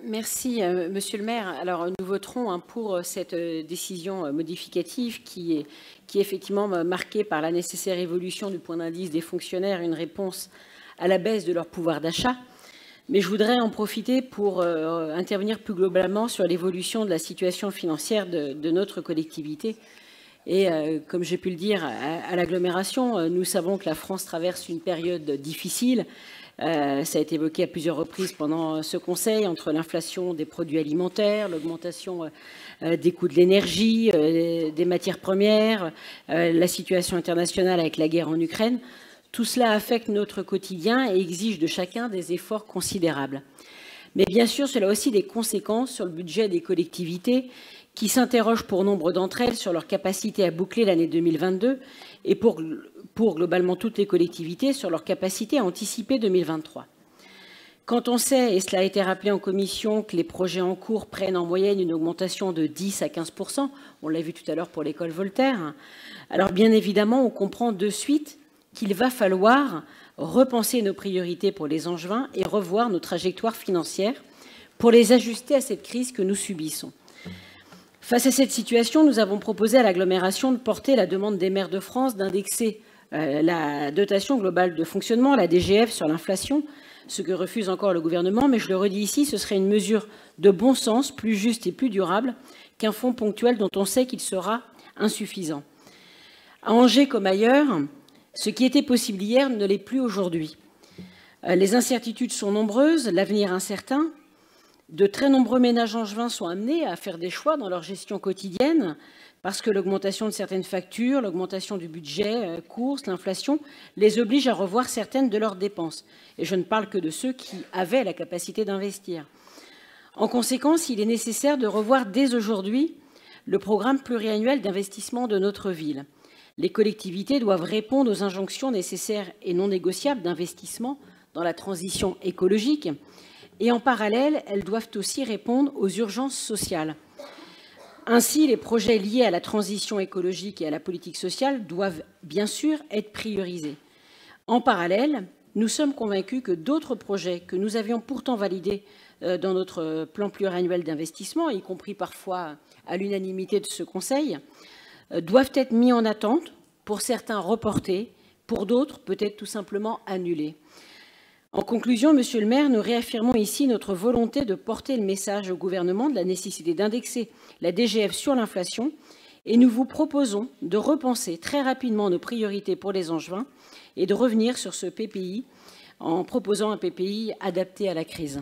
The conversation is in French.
Merci, Monsieur le maire. Alors, nous voterons pour cette décision modificative qui est effectivement marquée par la nécessaire évolution du point d'indice des fonctionnaires, une réponse à la baisse de leur pouvoir d'achat. Mais je voudrais en profiter pour intervenir plus globalement sur l'évolution de la situation financière de notre collectivité. Et comme j'ai pu le dire à l'agglomération, nous savons que la France traverse une période difficile. Ça a été évoqué à plusieurs reprises pendant ce conseil, entre l'inflation des produits alimentaires, l'augmentation des coûts de l'énergie, des matières premières, la situation internationale avec la guerre en Ukraine. Tout cela affecte notre quotidien et exige de chacun des efforts considérables. Mais bien sûr, cela a aussi des conséquences sur le budget des collectivités qui s'interrogent pour nombre d'entre elles sur leur capacité à boucler l'année 2022 et pour globalement toutes les collectivités sur leur capacité à anticiper 2023. Quand on sait, et cela a été rappelé en commission, que les projets en cours prennent en moyenne une augmentation de 10 à 15%, on l'a vu tout à l'heure pour l'école Voltaire, alors bien évidemment, on comprend de suite qu'il va falloir repenser nos priorités pour les Angevins et revoir nos trajectoires financières pour les ajuster à cette crise que nous subissons. Face à cette situation, nous avons proposé à l'agglomération de porter la demande des maires de France d'indexer la dotation globale de fonctionnement, la DGF, sur l'inflation, ce que refuse encore le gouvernement, mais je le redis ici, ce serait une mesure de bon sens, plus juste et plus durable qu'un fonds ponctuel dont on sait qu'il sera insuffisant. À Angers comme ailleurs, ce qui était possible hier ne l'est plus aujourd'hui. Les incertitudes sont nombreuses, l'avenir incertain. De très nombreux ménages angevins sont amenés à faire des choix dans leur gestion quotidienne parce que l'augmentation de certaines factures, l'augmentation du budget, courses, l'inflation, les oblige à revoir certaines de leurs dépenses. Et je ne parle que de ceux qui avaient la capacité d'investir. En conséquence, il est nécessaire de revoir dès aujourd'hui le programme pluriannuel d'investissement de notre ville. Les collectivités doivent répondre aux injonctions nécessaires et non négociables d'investissement dans la transition écologique. Et en parallèle, elles doivent aussi répondre aux urgences sociales. Ainsi, les projets liés à la transition écologique et à la politique sociale doivent bien sûr être priorisés. En parallèle, nous sommes convaincus que d'autres projets que nous avions pourtant validés dans notre plan pluriannuel d'investissement, y compris parfois à l'unanimité de ce Conseil, doivent être mis en attente, pour certains reportés, pour d'autres peut-être tout simplement annulés. En conclusion, Monsieur le maire, nous réaffirmons ici notre volonté de porter le message au gouvernement de la nécessité d'indexer la DGF sur l'inflation et nous vous proposons de repenser très rapidement nos priorités pour les Angevins et de revenir sur ce PPI en proposant un PPI adapté à la crise.